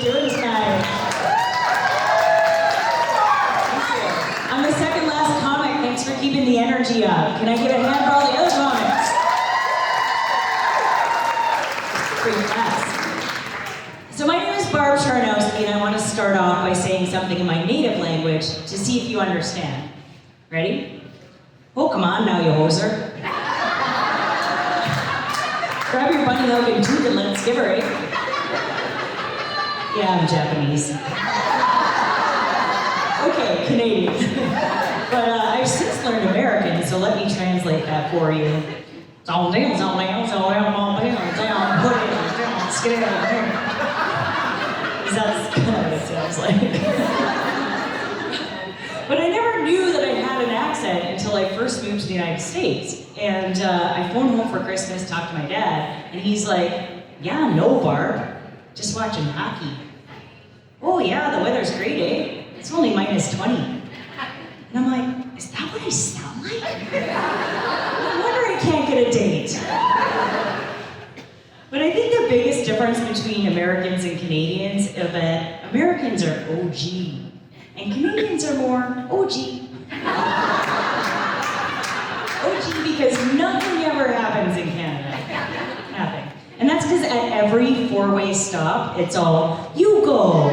you doing tonight? I'm the second last comic. Thanks for keeping the energy up. Can I get a hand for all the other comics? Pretty fast. So my name is Barb Charnowski, and I want to start off by saying something in my native language to see if you understand. Ready? Oh, come on now, you hoser. Grab your bunny hug and tooth and let's give her, eh? Yeah, I'm Japanese. Okay, Canadian. But I've since learned American, so let me translate that for you. Down, down, down, down, down, down, put it down, skid out here. That's kind of what it sounds like. But I never knew that I had an accent until I first moved to the United States. And I phoned home for Christmas, talked to my dad, and he's like, yeah, no, Barb, just watching hockey. Oh yeah, the weather's great, eh? It's only -20. And I'm like, is that what I sound like? No wonder I can't get a date. But I think the biggest difference between Americans and Canadians is that Americans are OG, and Canadians are more OG. OG because nothing ever happens in Canada. Nothing. And that's because at every four-way stop, it's all, you go.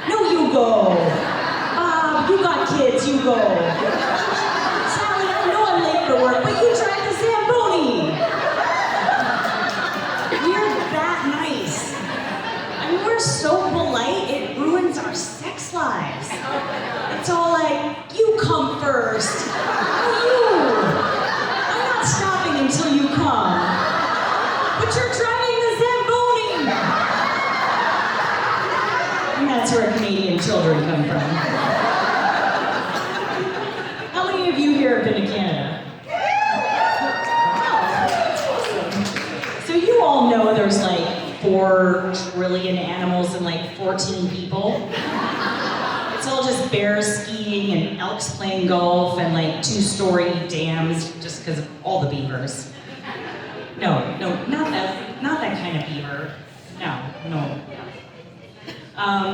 No, you go. Bob, you got kids, you go. Sally, I know I'm late for work, but you drive the Zamboni. We're that nice. I mean, we're so polite, it ruins our sex lives. It's all like, you come first. Oh, you. I'm not stopping until you come. But you're driving the Zamboni. And that's where Canadian children come from. How many of you here have been to Canada? So you all know there's like 4 trillion animals and like 14 people. It's all just bears skiing and elks playing golf and like 2-story dams just because of all the beavers. No, not that kind of beaver. No.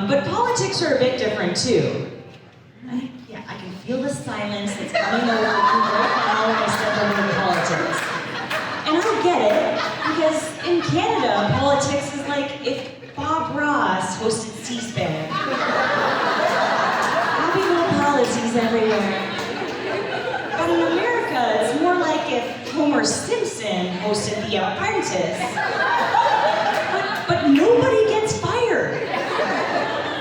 But politics are a bit different too. I can feel the silence that's coming over me right now when I step over to politics. And I get it, because in Canada, politics is like if Bob Ross hosted C-SPAN. Happy little policies everywhere. But in America, it's more like if Homer Simpson hosted The Apprentice. But nobody gets fired.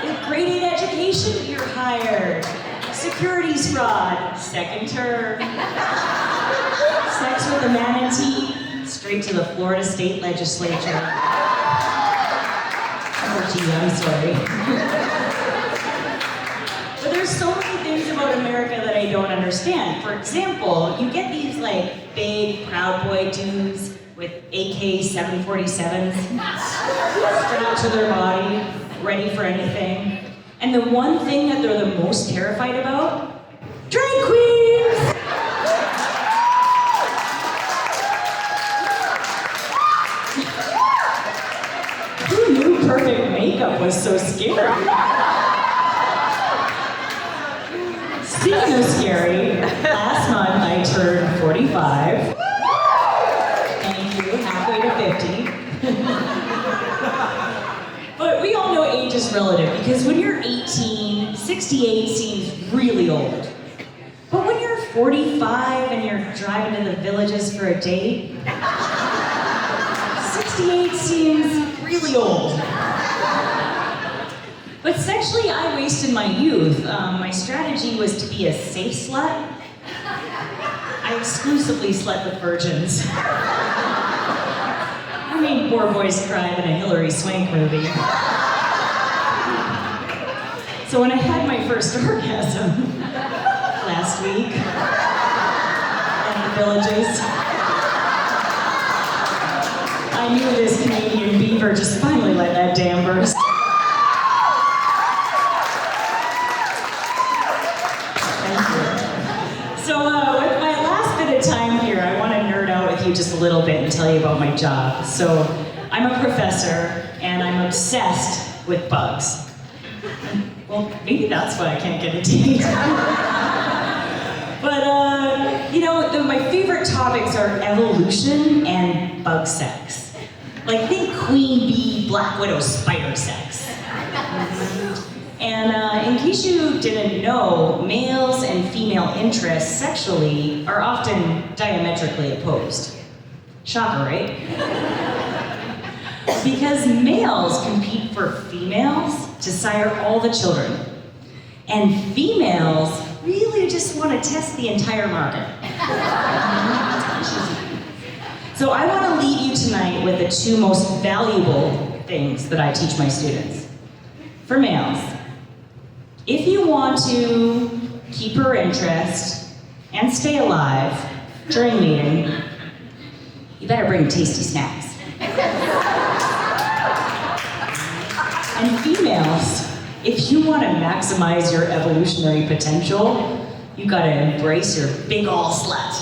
With grade 8 education, you're hired. Securities fraud, second term. Sex with a manatee, straight to the Florida State Legislature. Oh gee, I'm sorry. But there's so many things about America that I don't understand. For example, you get these like big Proud Boy dudes with AK-747s strapped to their body, ready for anything. And the one thing that they're the most terrified about? Drag queens! Who knew perfect makeup was so scary? Speaking of scary, last month I turned 45. Thank you, halfway to 50. But we all know age is relative, because when you're 18, 68 seems really old. But when you're 45 and you're driving to the Villages for a date, 68 seems really old. But sexually, I wasted my youth. My strategy was to be a safe slut. I exclusively slept with virgins. I made poor boys cry in a Hillary Swank movie. So when I had my first orgasm last week at the Villages, I knew this Canadian beaver just finally let that dam burst. Just a little bit and tell you about my job. So I'm a professor and I'm obsessed with bugs. Well, maybe that's why I can't get a date. But, you know, my favorite topics are evolution and bug sex. Like, think queen bee, black widow, spider sex. And in case you didn't know, males and female interests sexually are often diametrically opposed. Shocker, right? Because males compete for females to sire all the children. And females really just want to test the entire market. So I want to leave you tonight with the two most valuable things that I teach my students. For males, if you want to keep her interest and stay alive during mating, you better bring tasty snacks. And females, if you want to maximize your evolutionary potential, you gotta embrace your big ol' slut.